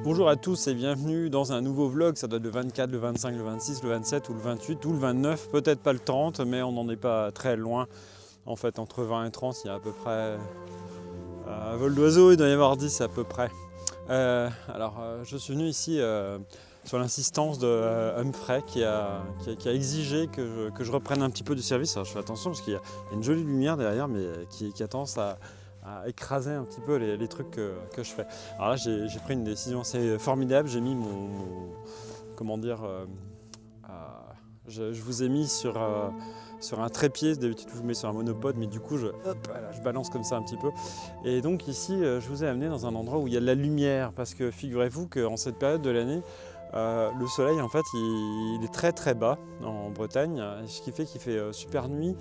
Bonjour à tous et bienvenue dans un nouveau vlog. Ça doit être le 24, le 25, le 26, le 27 ou le 28 ou le 29, peut-être pas le 30, mais on n'en est pas très loin. En fait, entre 20 et 30, il y a à peu près un vol d'oiseau, il doit y avoir 10 à peu près. Je suis venu ici sur l'insistance de Humphrey qui a exigé que je reprenne un petit peu du service. Alors je fais attention parce qu'il y a une jolie lumière derrière, mais qui a tendance à écraser un petit peu les trucs que je fais. Alors là, j'ai pris une décision assez formidable. J'ai mis je vous ai mis sur un trépied. D'habitude, je vous mets sur un monopode, mais du coup, je balance comme ça un petit peu. Et donc ici, je vous ai amené dans un endroit où il y a de la lumière, parce que figurez-vous qu'en cette période de l'année, le soleil, en fait, il est très très bas en Bretagne, ce qui fait qu'il fait super nuit.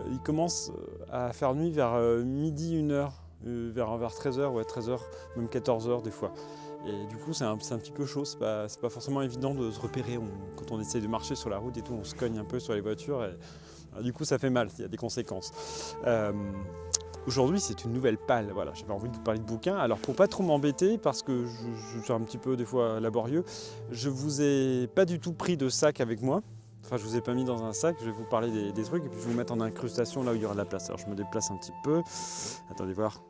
Il commence à faire nuit vers midi, 1h, vers 13h, ouais, 13h, même 14h des fois. Et du coup, c'est un petit peu chaud, c'est pas forcément évident de se repérer. Quand on essaie de marcher sur la route et tout, on se cogne un peu sur les voitures. Et, du coup, ça fait mal, il y a des conséquences. Aujourd'hui, c'est une nouvelle palle. Voilà, j'avais envie de vous parler de bouquins. Alors, pour pas trop m'embêter, parce que je suis un petit peu des fois laborieux, je vous ai pas du tout pris de sac avec moi. Enfin, je vous ai pas mis dans un sac, je vais vous parler des trucs et puis je vais vous mettre en incrustation là où il y aura de la place. Alors, je me déplace un petit peu. Attendez voir.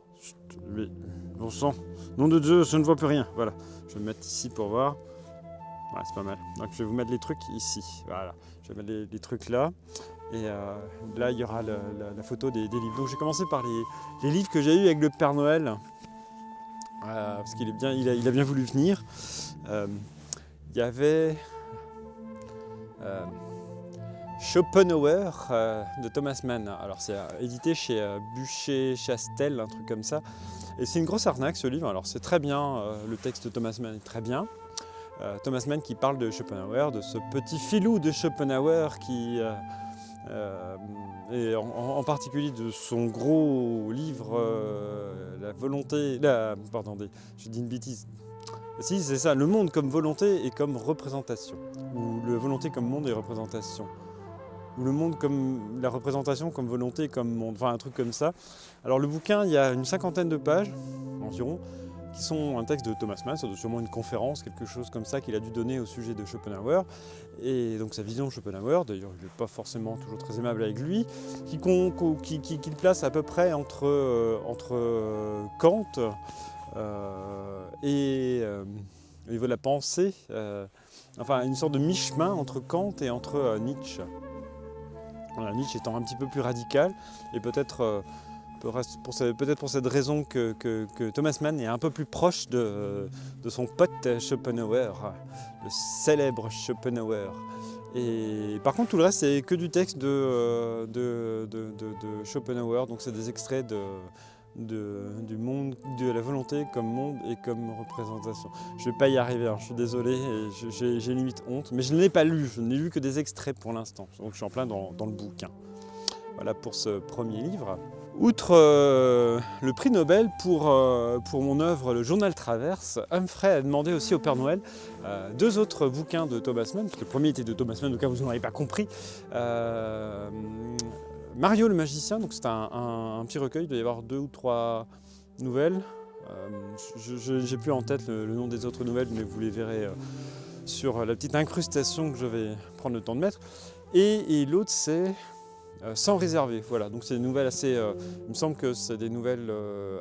Bon sang. Nom de Dieu, je ne vois plus rien. Voilà. Je vais me mettre ici pour voir. Ouais, c'est pas mal. Donc, je vais vous mettre les trucs ici. Voilà. Je vais mettre les trucs là. Et là, il y aura la photo des livres. Donc, j'ai commencé par les livres que j'ai eus avec le Père Noël. Parce qu'il est bien, il a bien voulu venir. Il y avait Schopenhauer de Thomas Mann. Alors, c'est édité chez Bucher-Chastel, un truc comme ça. Et c'est une grosse arnaque ce livre. Alors, c'est très bien. Le texte de Thomas Mann est très bien. Thomas Mann qui parle de Schopenhauer, de ce petit filou de Schopenhauer qui... et en particulier de son gros livre La volonté... je dis une bêtise. Si, c'est ça, le monde comme volonté et comme représentation. Ou le volonté comme monde et représentation. Ou le monde comme la représentation comme volonté et comme monde. Enfin, un truc comme ça. Alors le bouquin, il y a une 50aine de pages environ, qui sont un texte de Thomas Mann, c'est sûrement une conférence, quelque chose comme ça qu'il a dû donner au sujet de Schopenhauer. Et donc sa vision de Schopenhauer, d'ailleurs il n'est pas forcément toujours très aimable avec lui, qu'il place à peu près entre Kant et au niveau de la pensée, enfin une sorte de mi-chemin entre Kant et entre Nietzsche. Voilà, Nietzsche étant un petit peu plus radical et peut-être pour cette raison que Thomas Mann est un peu plus proche de son pote Schopenhauer, le célèbre Schopenhauer. Et par contre, tout le reste, c'est que du texte de Schopenhauer, donc c'est des extraits du monde, de la volonté comme monde et comme représentation. Je ne vais pas y arriver, hein, je suis désolé, et j'ai limite honte, mais je ne l'ai pas lu, je n'ai lu que des extraits pour l'instant, donc je suis en plein dans le bouquin. Voilà pour ce premier livre. Outre le prix Nobel pour mon œuvre Le Journal Traverse, Humphrey a demandé aussi au Père Noël 2 autres bouquins de Thomas Mann, parce que le premier était de Thomas Mann, au cas où vous n'aurez pas compris. Mario le magicien, donc c'est un petit recueil, il doit y avoir 2 ou 3 nouvelles. Je n'ai plus en tête le nom des autres nouvelles, mais vous les verrez sur la petite incrustation que je vais prendre le temps de mettre. Et l'autre c'est Sans réserver, voilà, donc c'est des nouvelles assez, il me semble que c'est des nouvelles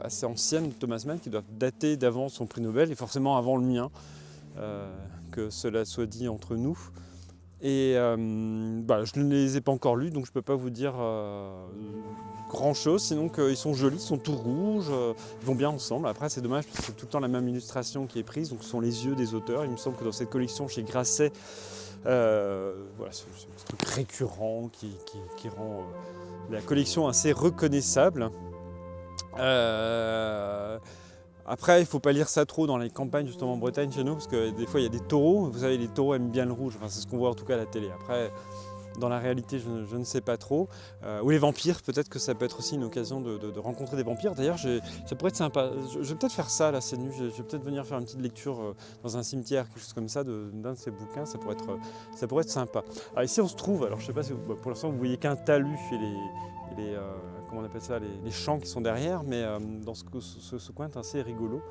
assez anciennes de Thomas Mann qui doivent dater d'avant son prix Nobel et forcément avant le mien, que cela soit dit entre nous. Et je ne les ai pas encore lus, donc je ne peux pas vous dire grand chose, sinon qu'ils sont jolis, ils sont tout rouges, ils vont bien ensemble. Après c'est dommage parce que c'est tout le temps la même illustration qui est prise, donc ce sont les yeux des auteurs. Il me semble que dans cette collection chez Grasset, voilà, c'est un truc récurrent qui rend la collection assez reconnaissable. Après, il ne faut pas lire ça trop dans les campagnes, justement en Bretagne chez nous, parce que des fois il y a des taureaux. Vous savez, les taureaux aiment bien le rouge, enfin, c'est ce qu'on voit en tout cas à la télé. Après, dans la réalité, je ne sais pas trop. Ou les vampires, peut-être que ça peut être aussi une occasion de rencontrer des vampires. D'ailleurs, ça pourrait être sympa. Je vais peut-être faire ça là, c'est nu. Je vais peut-être venir faire une petite lecture dans un cimetière, quelque chose comme ça, d'un de ces bouquins. Ça pourrait être sympa. Alors ici, on se trouve, alors je ne sais pas si pour l'instant vous voyez qu'un talus et les comment on appelle ça, les champs qui sont derrière, mais dans ce coin, c'est assez rigolo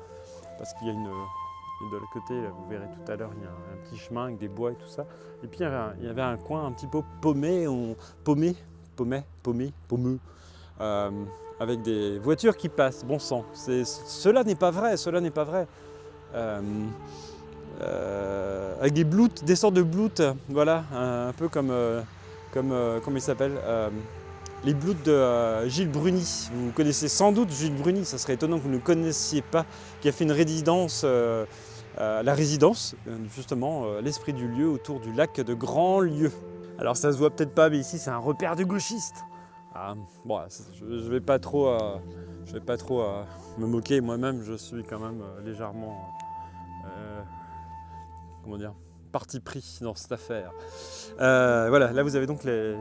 parce qu'il y a Et de l'autre côté, là, vous verrez tout à l'heure, il y a un petit chemin avec des bois et tout ça. Et puis il y avait un coin un petit peu paumeux, avec des voitures qui passent, bon sang. Cela n'est pas vrai, cela n'est pas vrai. Avec des bloots, des sortes de bloots, voilà, un peu comme comment il s'appelle, les bloots de Gilles Bruni. Vous connaissez sans doute Gilles Bruni, ça serait étonnant que vous ne le connaissiez pas, qui a fait une résidence, la résidence, justement, l'esprit du lieu autour du lac de Grandlieu. Alors ça se voit peut-être pas, mais ici c'est un repère de gauchistes. Bon, je ne vais pas trop, me moquer, moi-même je suis quand même légèrement comment dire, parti pris dans cette affaire. Voilà, là vous avez donc les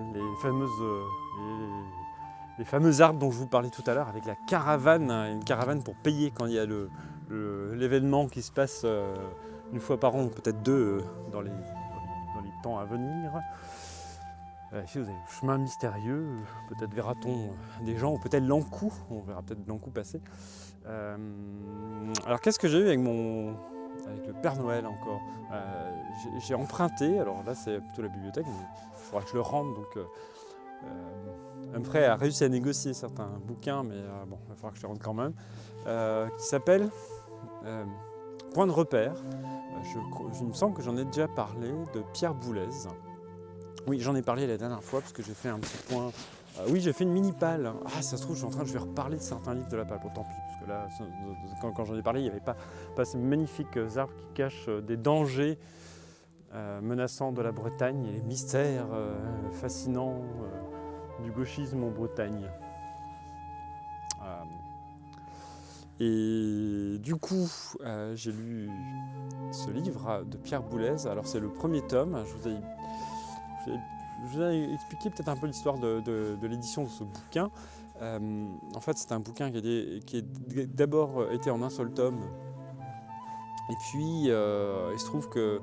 fameux arbres dont je vous parlais tout à l'heure, avec la caravane, une caravane pour payer quand il y a l'événement qui se passe une fois par an, ou peut-être deux dans les temps à venir. Ici vous avez le chemin mystérieux, peut-être verra-t-on des gens, ou peut-être l'encou, on verra peut-être l'encou passer. Alors qu'est-ce que j'ai eu avec le Père Noël encore? J'ai emprunté, alors là c'est plutôt la bibliothèque, mais il faudra que je le rende, donc Humphrey a réussi à négocier certains bouquins, mais bon, il va falloir que je les rende quand même, qui s'appelle Point de repère. Il me semble que j'en ai déjà parlé, de Pierre Boulez. Oui, j'en ai parlé la dernière fois parce que j'ai fait un petit point. Oui, j'ai fait une mini-palle. Ah, ça se trouve, je vais reparler de certains livres de la palle. Bon, tant pis, parce que là, quand j'en ai parlé, il n'y avait pas ces magnifiques arbres qui cachent des dangers menaçants de la Bretagne et les mystères fascinants du gauchisme en Bretagne. Et du coup, j'ai lu ce livre de Pierre Boulez. Alors, c'est le premier tome. Je vous ai expliqué peut-être un peu l'histoire de l'édition de ce bouquin. En fait, c'est un bouquin qui a d'abord été en un seul tome. Et puis, il se trouve que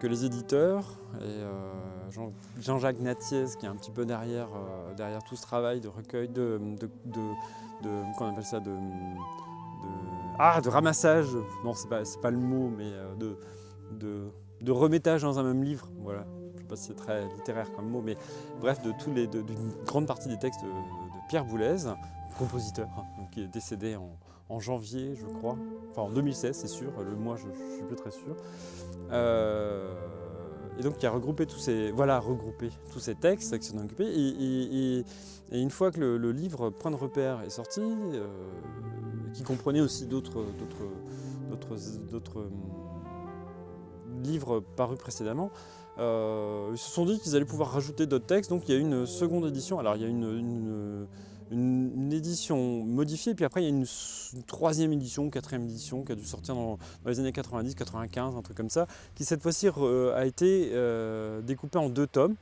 les éditeurs, et Jean-Jacques Nattiez, qui est un petit peu derrière tout ce travail de recueil, qu'on appelle ça, de ramassage, non, c'est pas le mot, mais de remettage dans un même livre, voilà. Je ne sais pas si c'est très littéraire comme mot, mais bref, d'une grande partie des textes de Pierre Boulez, compositeur, donc, qui est décédé en janvier, je crois, enfin en 2016, c'est sûr, le mois, je ne suis plus très sûr. Et donc, qui a regroupé tous ces textes qui sont occupés. Et une fois que le livre Point de repère est sorti, qui comprenait aussi d'autres livres parus précédemment, ils se sont dit qu'ils allaient pouvoir rajouter d'autres textes. Donc il y a une seconde édition. Alors il y a une édition modifiée, puis après il y a une troisième édition, quatrième édition qui a dû sortir dans les années 90, 95, un truc comme ça, qui cette fois-ci a été découpée en 2 tomes,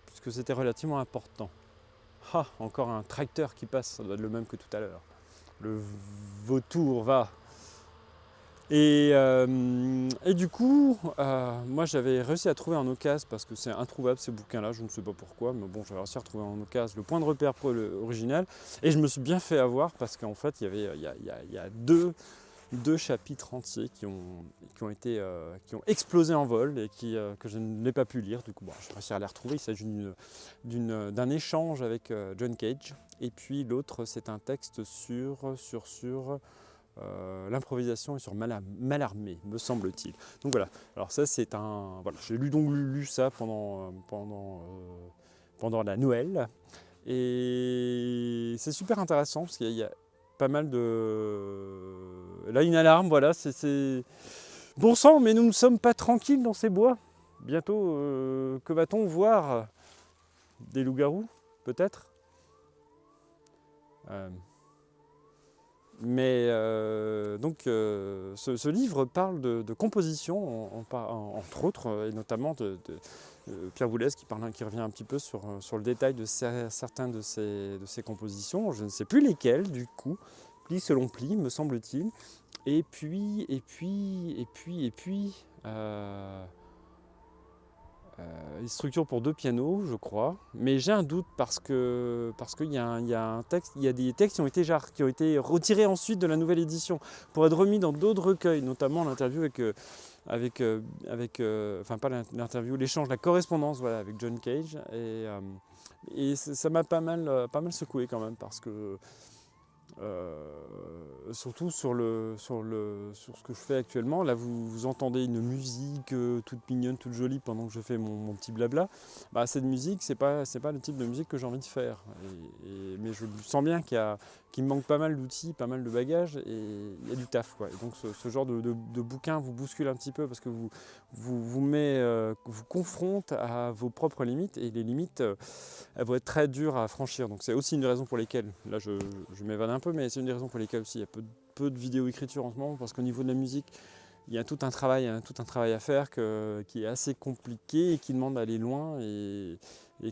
puisque c'était relativement important. Encore un tracteur qui passe, ça doit être le même que tout à l'heure. Le vautour va. Et du coup, moi j'avais réussi à trouver en occasion, parce que c'est introuvable ces bouquins-là, je ne sais pas pourquoi, mais bon, j'avais réussi à retrouver en occasion le Point de repère pour original, et je me suis bien fait avoir parce qu'en fait il y a deux chapitres entiers qui ont explosé en vol et que je n'ai pas pu lire. Du coup, j'ai réussi à les retrouver. Il s'agit d'un échange avec John Cage, et puis l'autre c'est un texte sur l'improvisation et sur Mallarmé, me semble-t-il. Donc voilà, alors ça c'est j'ai lu ça pendant la Noël, et c'est super intéressant parce qu'il y a pas mal de... Là, une alarme, voilà, c'est... Bon sang, mais nous ne sommes pas tranquilles dans ces bois. Bientôt, que va-t-on voir? Des loups-garous, peut-être? Mais donc ce livre parle de composition, entre autres, et notamment de Pierre Boulez qui revient un petit peu sur le détail de certains de ses compositions. Je ne sais plus lesquelles, du coup, pli selon pli, me semble-t-il. Et puis une structure pour 2 pianos, je crois, mais j'ai un doute parce qu'il y a un texte, il y a des textes qui ont été retirés ensuite de la nouvelle édition pour être remis dans d'autres recueils, notamment l'interview enfin pas l'interview, l'échange, la correspondance, voilà, avec John Cage, et ça m'a pas mal secoué quand même parce que surtout sur ce que je fais actuellement. Là, vous entendez une musique toute mignonne, toute jolie pendant que je fais mon petit blabla. Bah, cette musique, c'est pas le type de musique que j'ai envie de faire. Mais je sens bien qu'il me manque pas mal d'outils, pas mal de bagages, et il y a du taf, quoi. Et donc ce genre de bouquin vous bouscule un petit peu parce que vous confronte à vos propres limites, et les limites, elles vont être très dures à franchir. Donc c'est aussi une des raisons pour lesquelles, là je m'évade un peu, mais c'est une des raisons pour lesquelles aussi il y a peu de vidéos écriture en ce moment, parce qu'au niveau de la musique, il y a tout un travail à faire qui est assez compliqué et qui demande d'aller loin et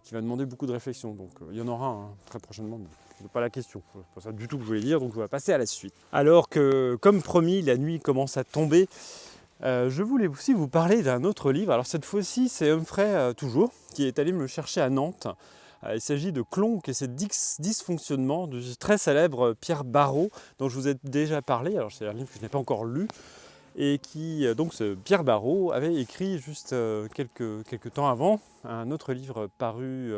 qui va demander beaucoup de réflexion. Donc il y en aura très prochainement, mais ce n'est pas la question. C'est pas ça du tout que je voulais dire, donc on va passer à la suite. Alors que, comme promis, la nuit commence à tomber. Je voulais aussi vous parler d'un autre livre. Alors cette fois-ci, c'est Humphrey toujours, qui est allé me le chercher à Nantes. Il s'agit de Clonk et ses dysfonctionnements du très célèbre Pierre Barreau, dont je vous ai déjà parlé. Alors c'est un livre que je n'ai pas encore lu, et qui, donc ce Pierre Barreau, avait écrit juste quelques temps avant un autre livre paru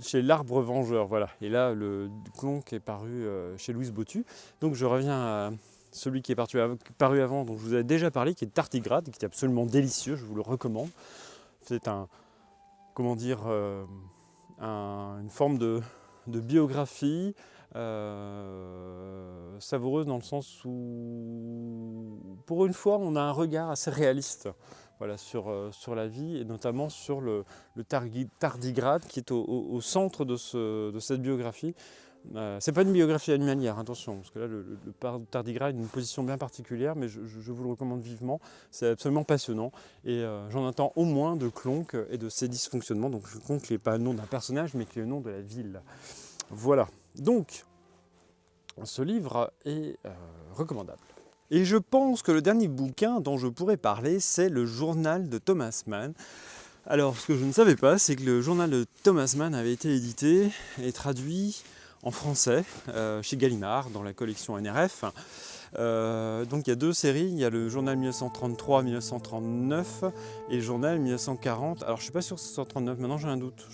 chez l'Arbre Vengeur, voilà. Et là, le Clonk est paru chez Louise Bottu. Donc je reviens à celui qui est paru avant, dont je vous avais déjà parlé, qui est Tardigrade, qui est absolument délicieux, je vous le recommande. C'est une forme de biographie savoureuse, dans le sens où, pour une fois, on a un regard assez réaliste, voilà, sur la vie, et notamment sur le tardigrade qui est au centre de cette biographie. C'est pas une biographie animalière, attention, parce que là le tardigrade a une position bien particulière, mais je vous le recommande vivement, c'est absolument passionnant, et j'en attends au moins de Clonk et de ses dysfonctionnements. Donc Clonk qui n'est pas le nom d'un personnage, mais qui est le nom de la ville. Voilà, donc ce livre est recommandable. Et je pense que le dernier bouquin dont je pourrais parler, c'est le journal de Thomas Mann. Alors, ce que je ne savais pas, c'est que le journal de Thomas Mann avait été édité et traduit en français chez Gallimard, dans la collection NRF. Donc il y a 2 séries, il y a le journal 1933-1939 et le journal 1940. Alors je ne suis pas sûr que c'est 1939, maintenant j'ai un doute.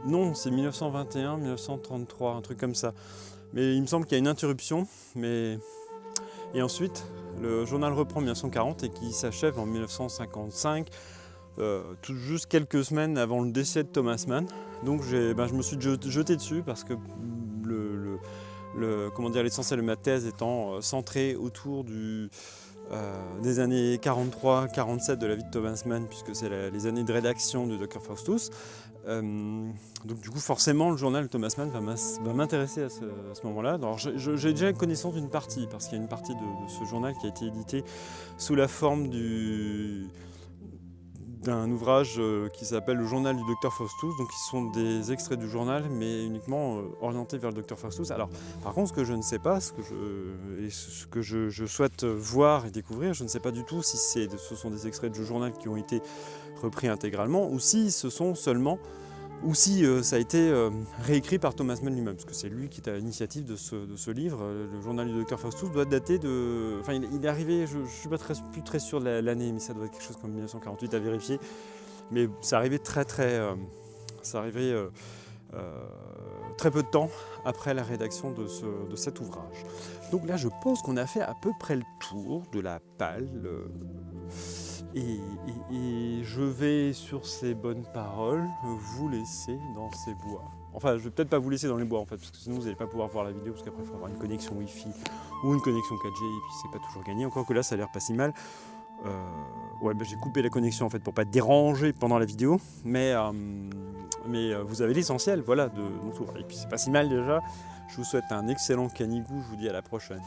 Non, c'est 1921-1933, un truc comme ça. Mais il me semble qu'il y a une interruption. Et ensuite, le journal reprend en 1940 et qui s'achève en 1955. Tout juste quelques semaines avant le décès de Thomas Mann. Donc je me suis jeté dessus parce que l'essentiel de ma thèse étant centré autour des années 43-47 de la vie de Thomas Mann, puisque c'est les années de rédaction de Dr Faustus. Donc du coup forcément le journal de Thomas Mann va m'intéresser à ce moment-là. Alors j'ai déjà connaissance d'une partie, parce qu'il y a une partie de ce journal qui a été édité sous la forme d'un ouvrage qui s'appelle le journal du Dr Faustus, donc qui sont des extraits du journal, mais uniquement orientés vers le Dr Faustus. Alors par contre, ce que je ne sais pas, ce que je souhaite voir et découvrir, je ne sais pas du tout si ce sont des extraits du journal qui ont été repris intégralement, ou si ce sont seulement, ou si ça a été réécrit par Thomas Mann lui-même, parce que c'est lui qui est à l'initiative de ce livre. Le journal du Dr Faustus doit dater de... Enfin, il est arrivé, je ne suis pas plus très sûr de l'année, mais ça doit être quelque chose comme 1948 à vérifier. Mais ça arrivait très peu de temps après la rédaction de cet ouvrage. Donc là, je pense qu'on a fait à peu près le tour de la palle. Et je vais, sur ces bonnes paroles, vous laisser dans ces bois. Enfin, je vais peut-être pas vous laisser dans les bois en fait, parce que sinon vous n'allez pas pouvoir voir la vidéo, parce qu'après il faut avoir une connexion Wi-Fi ou une connexion 4G, et puis c'est pas toujours gagné. Encore que là, ça a l'air pas si mal. J'ai coupé la connexion en fait pour pas être dérangé pendant la vidéo, mais vous avez l'essentiel, voilà, de mon tour. Et puis c'est pas si mal déjà. Je vous souhaite un excellent canigou, je vous dis à la prochaine.